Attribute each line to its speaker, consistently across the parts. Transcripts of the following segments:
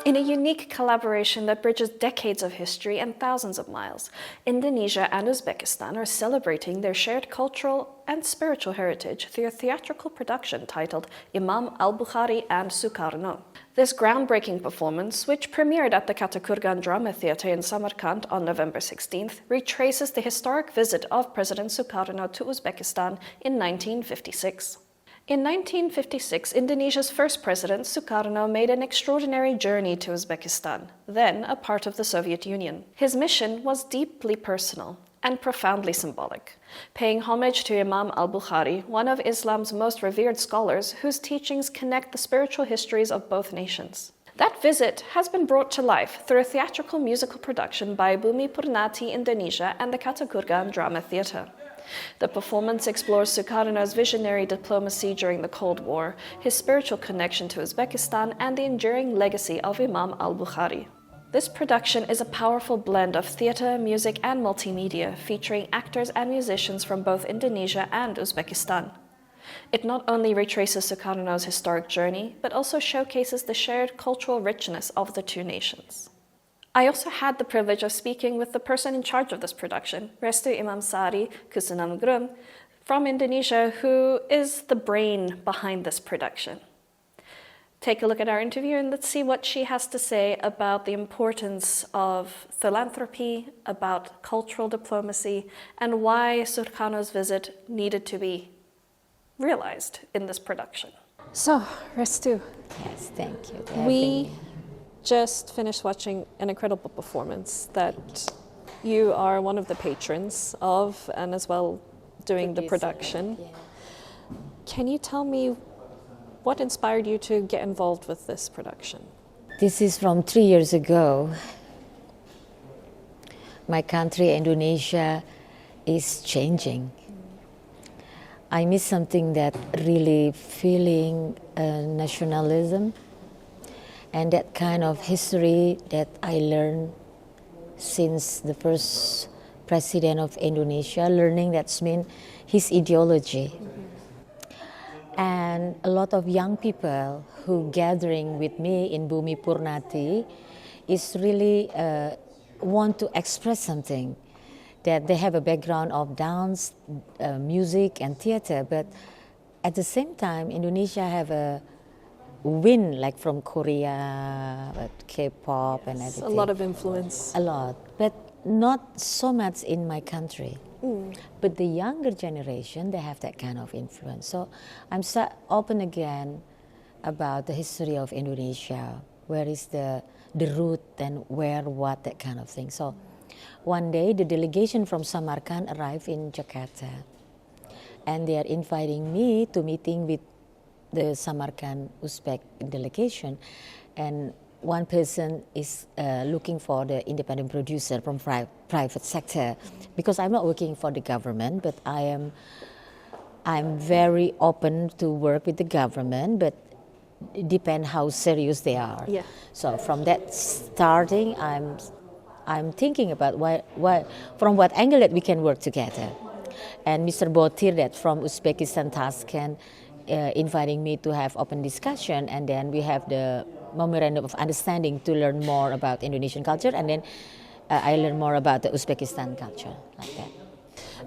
Speaker 1: In a unique collaboration that bridges decades of history and thousands of miles, Indonesia and Uzbekistan are celebrating their shared cultural and spiritual heritage through a theatrical production titled Imam Al-Bukhari and Sukarno. This groundbreaking performance, which premiered at the Katakurgan Drama Theater in Samarkand on November 16th, retraces the historic visit of President Sukarno to Uzbekistan in 1956. In 1956, Indonesia's first president, Sukarno, made an extraordinary journey to Uzbekistan, then a part of the Soviet Union. His mission was deeply personal and profoundly symbolic, paying homage to Imam Al-Bukhari, one of Islam's most revered scholars whose teachings connect the spiritual histories of both nations. That visit has been brought to life through a theatrical musical production by Bumi, Purnati, Indonesia and the Katakurgan Drama Theater. The performance explores Sukarno's visionary diplomacy during the Cold War, his spiritual connection to Uzbekistan, and the enduring legacy of Imam Al-Bukhari. This production is a powerful blend of theater, music, and multimedia, featuring actors and musicians from both Indonesia and Uzbekistan. It not only retraces Sukarno's historic journey, but also showcases the shared cultural richness of the two nations. I also had the privilege of speaking with the person in charge of this production, Restu Imansari, Kusumaningrum, from Indonesia, who is the brain behind this production. Take a look at our interview and let's see what she has to say about the importance of philanthropy, about cultural diplomacy, and why Sukarno's visit needed to be realized in this production. So, Restu.
Speaker 2: Yes, thank you.
Speaker 1: We just finished watching an incredible performance that you are one of the patrons of and as well doing the production.
Speaker 2: Yeah.
Speaker 1: Can you tell me what inspired you to get involved with this production?
Speaker 2: This is from 3 years ago. My country, Indonesia, is changing. I miss something that really feeling nationalism and that kind of history that I learned since the first president of Indonesia, learning that's mean his ideology. And a lot of young people who gathering with me in Bumi Purnati is really want to express something, that they have a background of dance, music and theater, but at the same time Indonesia have a win like from Korea, K-pop and everything.
Speaker 1: A lot of influence.
Speaker 2: A lot, but not so much in my country. But the younger generation, they have that kind of influence. So I'm so open again about the history of Indonesia. Where is the root and where, what, that kind of thing. So one day the delegation from Samarkand arrived in Jakarta. And they are inviting me to meeting with the Samarkand Uzbek delegation. And one person is looking for the independent producer from private sector, because I'm not working for the government, but I'm very open to work with the government, but it depends how serious they are.
Speaker 1: Yeah.
Speaker 2: So from that starting, I'm thinking about from what angle that we can work together. And Mr. Botir that from Uzbekistan Tashkent inviting me to have open discussion, and then we have the memorandum of understanding to learn more about Indonesian culture, and then I learn more about the Uzbekistan culture, like that.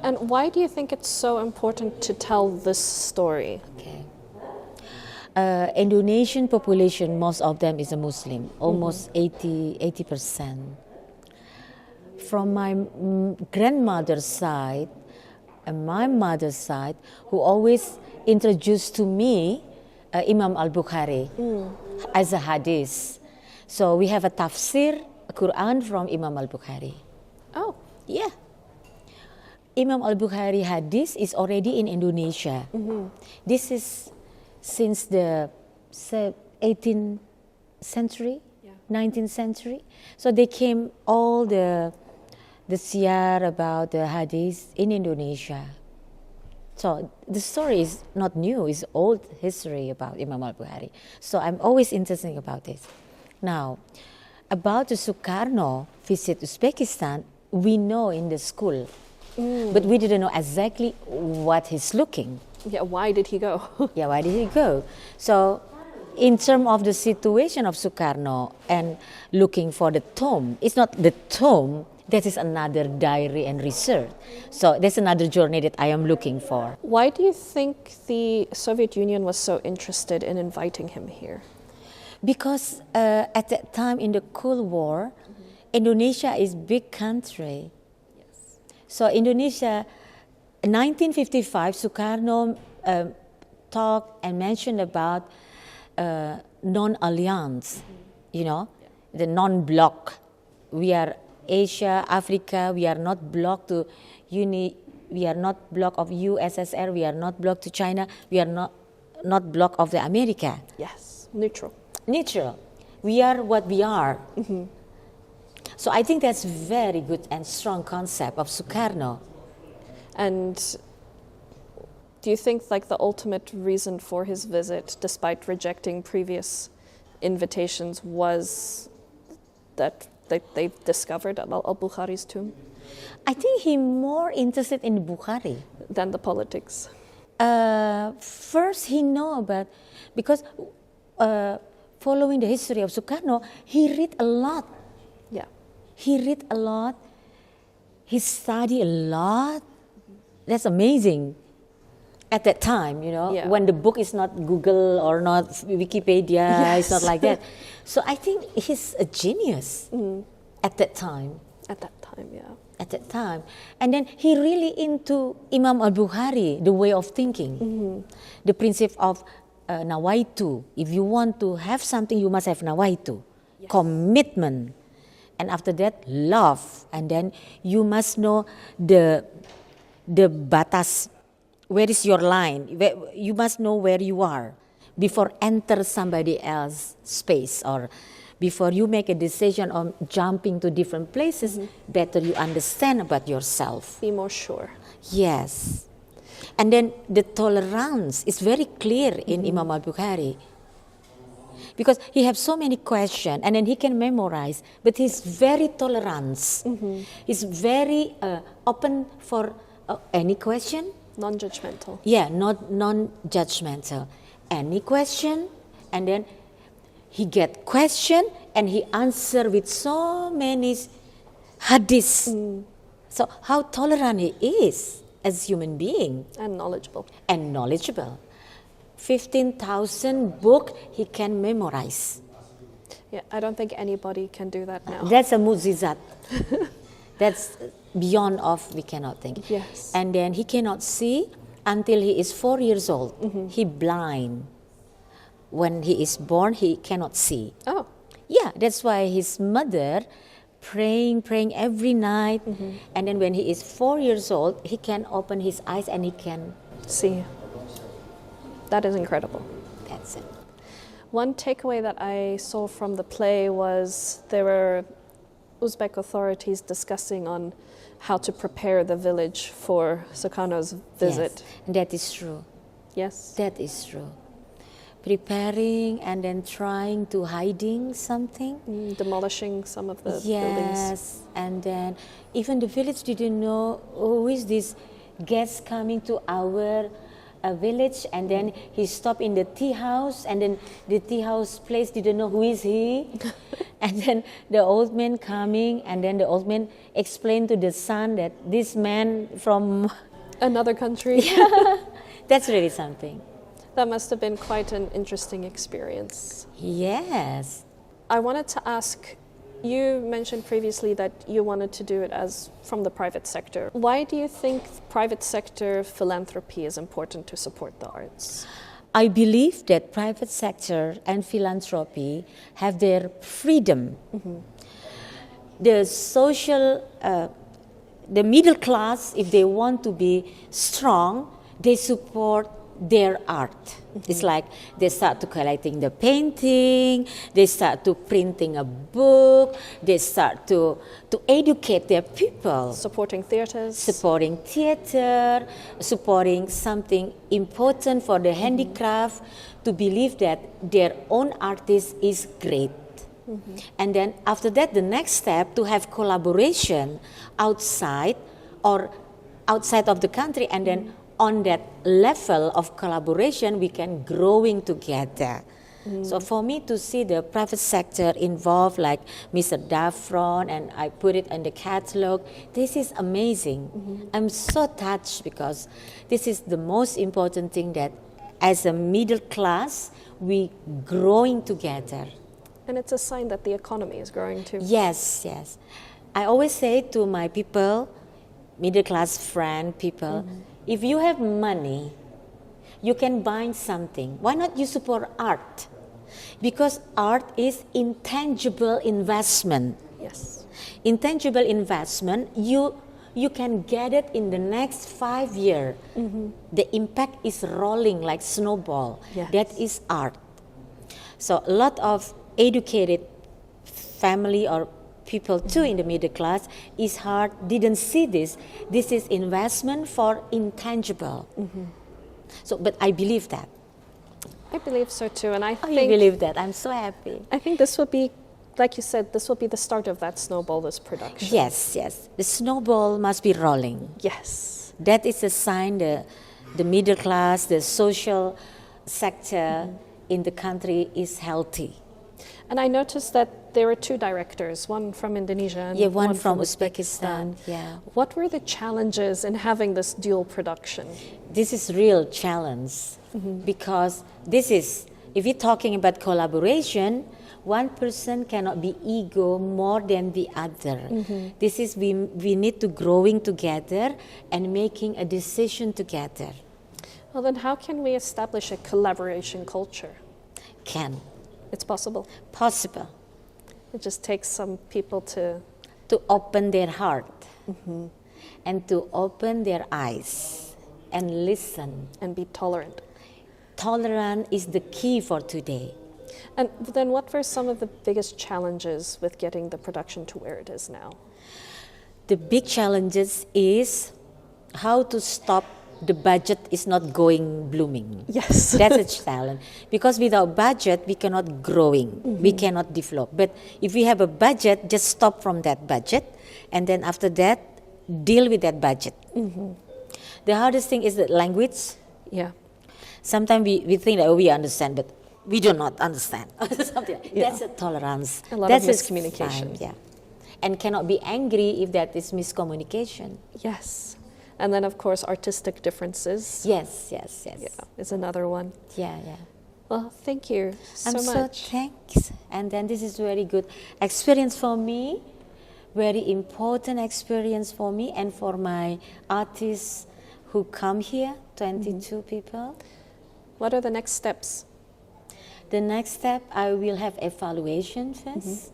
Speaker 1: And why do you think it's so important to tell this story?
Speaker 2: Okay. Indonesian population, most of them is a Muslim, almost 80%. From my grandmother's side and my mother's side, who always introduced to me Imam Al-Bukhari as a hadith. So we have a tafsir, a Quran from Imam Al-Bukhari.
Speaker 1: Oh.
Speaker 2: Yeah. Imam Al-Bukhari hadith is already in Indonesia. This is since the 18th century, 19th century. So they came all the siyar about the hadith in Indonesia. So the story is not new, it's old history about Imam Al-Bukhari. So I'm always interested about this. Now, about the Sukarno visit Uzbekistan, we know in the school, but we didn't know exactly what he's looking.
Speaker 1: Yeah, why did he go?
Speaker 2: Yeah, why did he go? So in terms of the situation of Sukarno and looking for the tomb, it's not the tomb, that is another diary and research. So that's another journey that I am looking for.
Speaker 1: Why do you think the Soviet Union was so interested in inviting him here?
Speaker 2: Because at that time in the Cold War, Indonesia is big country.
Speaker 1: Yes.
Speaker 2: So Indonesia, 1955, Sukarno talked and mentioned about non-alliance, the non-bloc. We are Asia, Africa, we are not bloc to we are not bloc of USSR, we are not bloc to China, we are not bloc of the America.
Speaker 1: Yes, neutral.
Speaker 2: Neutral. We are what we are. So I think that's very good and strong concept of Sukarno.
Speaker 1: And do you think like the ultimate reason for his visit, despite rejecting previous invitations, was that they've discovered Al-Bukhari's tomb?
Speaker 2: I think he's more interested in Bukhari
Speaker 1: than the politics.
Speaker 2: First, he know about, because following the history of Sukarno, he read a lot.
Speaker 1: Yeah.
Speaker 2: He read a lot. He studied a lot. That's amazing. At that time, when the book is not Google or not Wikipedia, it's not like that. So I think he's a genius at that time.
Speaker 1: At that time, yeah.
Speaker 2: At that time. And then he really into Imam Al-Bukhari, the way of thinking. The principle of nawaitu. If you want to have something, you must have nawaitu. Yes. Commitment. And after that, love. And then you must know the batas. Where is your line? You must know where you are before enter somebody else's space, or before you make a decision on jumping to different places, better you understand about yourself.
Speaker 1: Be more sure.
Speaker 2: Yes. And then the tolerance is very clear in Imam Al-Bukhari. Because he has so many questions and then he can memorize, but he's very tolerant. He's very open for any question.
Speaker 1: Non-judgmental.
Speaker 2: Yeah, not non-judgmental. Any question, and then he get question and he answer with so many hadiths. So how tolerant he is as human being.
Speaker 1: And knowledgeable.
Speaker 2: And knowledgeable. 15,000 book he can memorize.
Speaker 1: Yeah, I don't think anybody can do that now.
Speaker 2: That's a muzizat. That's beyond of we cannot think.
Speaker 1: Yes.
Speaker 2: And then he cannot see until he is 4 years old. He blind. When he is born, he cannot see.
Speaker 1: Oh.
Speaker 2: Yeah, that's why his mother praying every night. And then when he is 4 years old, he can open his eyes and he can
Speaker 1: see. That is incredible.
Speaker 2: That's it.
Speaker 1: One takeaway that I saw from the play was there were Uzbek authorities discussing on how to prepare the village for Sukarno's visit.
Speaker 2: Yes, that is true.
Speaker 1: Yes.
Speaker 2: That is true. Preparing and then trying to hiding something.
Speaker 1: Demolishing some of the buildings.
Speaker 2: Yes, and then even the village didn't know who is this guest coming to our village, and then he stopped in the tea house, and then the tea house place didn't know who is he. And then the old man coming, and then the old man explained to the son that this man from
Speaker 1: another country.
Speaker 2: That's really something.
Speaker 1: That must have been quite an interesting experience.
Speaker 2: Yes.
Speaker 1: I wanted to ask, you mentioned previously that you wanted to do it as from the private sector. Why do you think private sector philanthropy is important to support the arts?
Speaker 2: I believe that private sector and philanthropy have their freedom. The social, the middle class, if they want to be strong, they support their art. It's like they start to collecting the painting, they start to printing a book, they start to educate their people.
Speaker 1: Supporting theaters.
Speaker 2: Supporting theater, supporting something important for the handicraft, to believe that their own artist is great. And then after that, the next step, to have collaboration outside or outside of the country, and then on that level of collaboration, we can growing together. So for me to see the private sector involved, like Mr. Dafron, and I put it in the catalog, this is amazing. I'm so touched because this is the most important thing, that as a middle class, we growing together.
Speaker 1: And it's a sign that the economy is growing too.
Speaker 2: Yes, yes. I always say to my people, middle class friend people, if you have money, you can buy something. Why not you support art? Because art is intangible investment.
Speaker 1: Yes.
Speaker 2: Intangible investment, you can get it in the next 5 years. The impact is rolling like snowball.
Speaker 1: Yes.
Speaker 2: That is art. So a lot of educated family or people too in the middle class is hard, didn't see this. This is investment for intangible. So, but I believe that.
Speaker 1: I believe so too, and I
Speaker 2: Oh,
Speaker 1: think
Speaker 2: you believe that? I'm so happy.
Speaker 1: I think this will be, like you said, this will be the start of that snowball, this production.
Speaker 2: Yes, yes. The snowball must be rolling.
Speaker 1: Yes.
Speaker 2: That is a sign the middle class, the social sector in the country is healthy.
Speaker 1: And I noticed that there were 2 directors, one from Indonesia and
Speaker 2: One from Uzbekistan. Yeah.
Speaker 1: What were the challenges in having this dual production?
Speaker 2: This is real challenge because this is, if you're talking about collaboration, one person cannot be ego more than the other. This is, we need to growing together and making a decision together.
Speaker 1: Well, then how can we establish a collaboration culture?
Speaker 2: Can.
Speaker 1: It's possible.
Speaker 2: Possible.
Speaker 1: It just takes some people to
Speaker 2: open their heart and to open their eyes and listen.
Speaker 1: and be tolerant.
Speaker 2: Tolerance is the key for today.
Speaker 1: And then what were some of the biggest challenges with getting the production to where it is now?
Speaker 2: The big challenges is how to stop the budget is not going blooming.
Speaker 1: Yes.
Speaker 2: That's a challenge. Because without budget, we cannot growing. We cannot develop. But if we have a budget, just stop from that budget. And then after that, deal with that budget. The hardest thing is the language.
Speaker 1: Yeah.
Speaker 2: Sometimes we think that we understand, but we do not understand. Something like
Speaker 1: Yeah.
Speaker 2: That's a tolerance.
Speaker 1: A lot
Speaker 2: That's
Speaker 1: of
Speaker 2: a
Speaker 1: miscommunication.
Speaker 2: sign, yeah. And cannot be angry if that is miscommunication.
Speaker 1: Yes. And then, of course, artistic differences.
Speaker 2: Yes, yes, yes.
Speaker 1: Yeah, is another one.
Speaker 2: Yeah, yeah.
Speaker 1: Well, thank you so
Speaker 2: I'm
Speaker 1: much.
Speaker 2: so thanks. And then this is very good experience for me, very important experience for me and for my artists who come here, 22 people.
Speaker 1: What are the next steps?
Speaker 2: The next step, I will have evaluation first.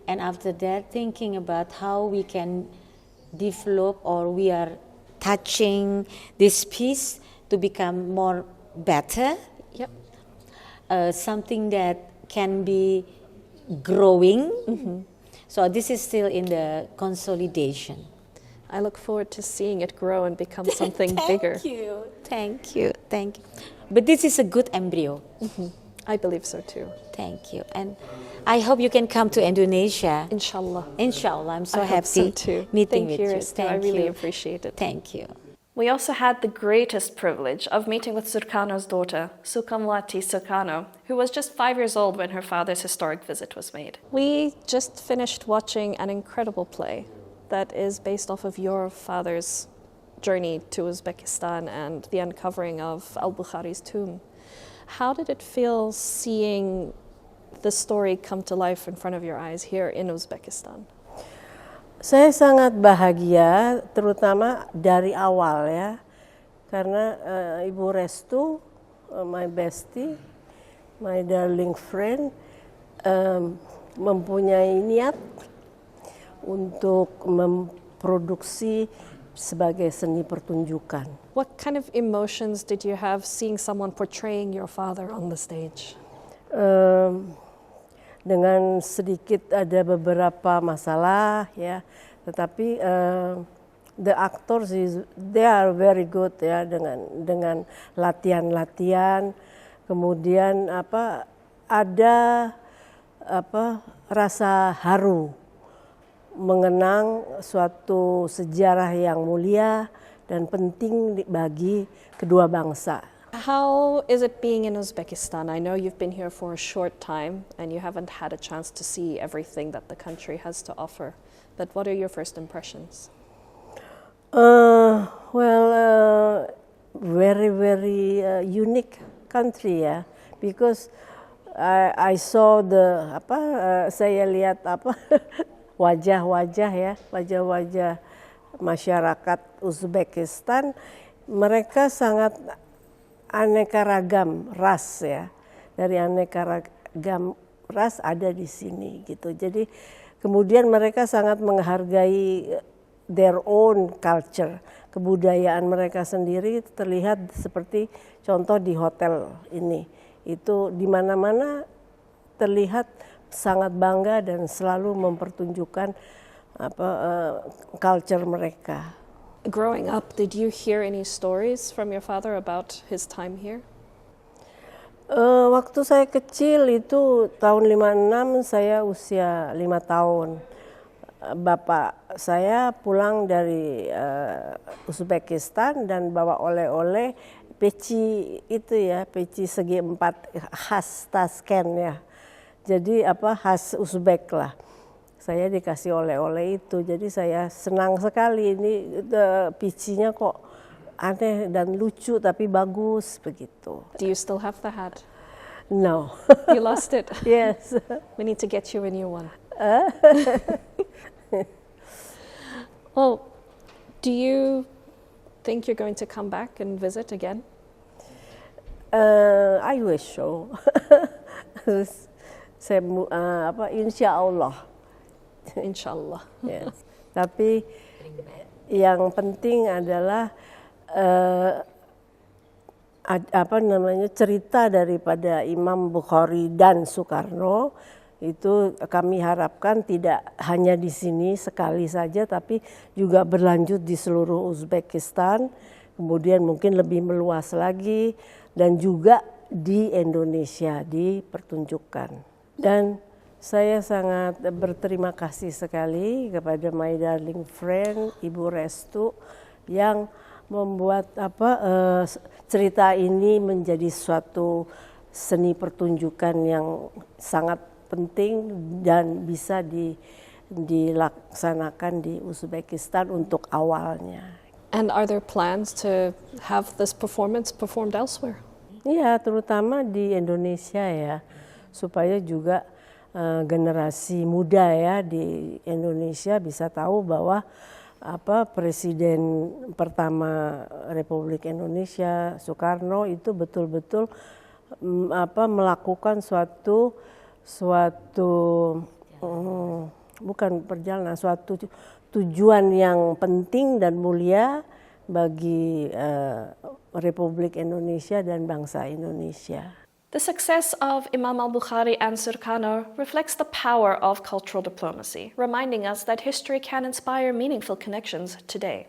Speaker 2: And after that, thinking about how we can develop, or we are touching this piece to become more better.
Speaker 1: Yep.
Speaker 2: Something that can be growing. So this is still in the consolidation.
Speaker 1: I look forward to seeing it grow and become something bigger.
Speaker 2: Thank you. But this is a good embryo.
Speaker 1: I believe so too.
Speaker 2: Thank you. And I hope you can come to Indonesia.
Speaker 1: Inshallah.
Speaker 2: Inshallah, I'm so
Speaker 1: I
Speaker 2: happy
Speaker 1: hope so too.
Speaker 2: meeting
Speaker 1: Thank
Speaker 2: with
Speaker 1: you,
Speaker 2: you.
Speaker 1: Restu. I really appreciate it.
Speaker 2: Thank you.
Speaker 1: We also had the greatest privilege of meeting with Sukarno's daughter, Sukmawati Sukarno, who was just 5 years old when her father's historic visit was made. We just finished watching an incredible play that is based off of your father's journey to Uzbekistan and the uncovering of Al-Bukhari's tomb. How did it feel seeing the story come to life in front of your eyes here in Uzbekistan?
Speaker 3: Saya sangat bahagia, terutama dari awal ya, karena Ibu Restu, my bestie, my darling friend, mempunyai niat untuk memproduksi sebagai seni pertunjukan.
Speaker 1: What kind of emotions did you have seeing someone portraying your father on the stage?
Speaker 3: Dengan sedikit ada beberapa masalah ya, tetapi the actors they are very good ya, dengan latihan-latihan, kemudian ada rasa haru mengenang suatu sejarah yang mulia dan penting bagi kedua bangsa.
Speaker 1: How is it being in Uzbekistan? I know you've been here for a short time and you haven't had a chance to see everything that the country has to offer. But what are your first impressions?
Speaker 3: Very, very unique country ya, because I saw saya lihat wajah-wajah masyarakat Uzbekistan, mereka sangat aneka ragam ras ya, dari aneka ragam ras ada di sini gitu. Jadi kemudian mereka sangat menghargai their own culture, kebudayaan mereka sendiri terlihat seperti contoh di hotel ini. Itu di mana-mana terlihat sangat bangga dan selalu mempertunjukkan culture mereka.
Speaker 1: Growing up, did you hear any stories from your father about his time here?
Speaker 3: Waktu saya kecil itu tahun 56, saya usia 5 tahun. Bapak saya pulang dari Uzbekistan dan bawa oleh-oleh peci itu ya, peci segi 4 khas Tashkent ya. Jadi khas Uzbek lah. Saya dikasih oleh-oleh itu, jadi saya senang sekali. Ini pecinya kok aneh dan lucu tapi bagus begitu.
Speaker 1: Do you still have the hat?
Speaker 3: No.
Speaker 1: You lost it?
Speaker 3: Yes.
Speaker 1: We need to get you a new one. Well, do you think you're going to come back and visit again?
Speaker 3: I wish so. Insya Allah.
Speaker 1: Inshallah.
Speaker 3: Yes. Tapi yang penting adalah cerita daripada Imam Bukhari dan Sukarno itu kami harapkan tidak hanya di sini sekali saja, tapi juga berlanjut di seluruh Uzbekistan, kemudian mungkin lebih meluas lagi dan juga di Indonesia dipertunjukkan. Dan saya sangat berterima kasih sekali kepada my darling friend Ibu Restu yang membuat cerita ini menjadi suatu seni pertunjukan yang sangat penting dan bisa dilaksanakan di Uzbekistan untuk awalnya.
Speaker 1: And are there plans to have this performance performed elsewhere?
Speaker 3: Iya, terutama di Indonesia ya, supaya juga generasi muda ya di Indonesia bisa tahu bahwa Presiden pertama Republik Indonesia Sukarno itu betul-betul melakukan suatu bukan perjalanan, suatu tujuan yang penting dan mulia bagi Republik Indonesia dan bangsa Indonesia.
Speaker 1: The success of Imam Al-Bukhari and Sukarno reflects the power of cultural diplomacy, reminding us that history can inspire meaningful connections today.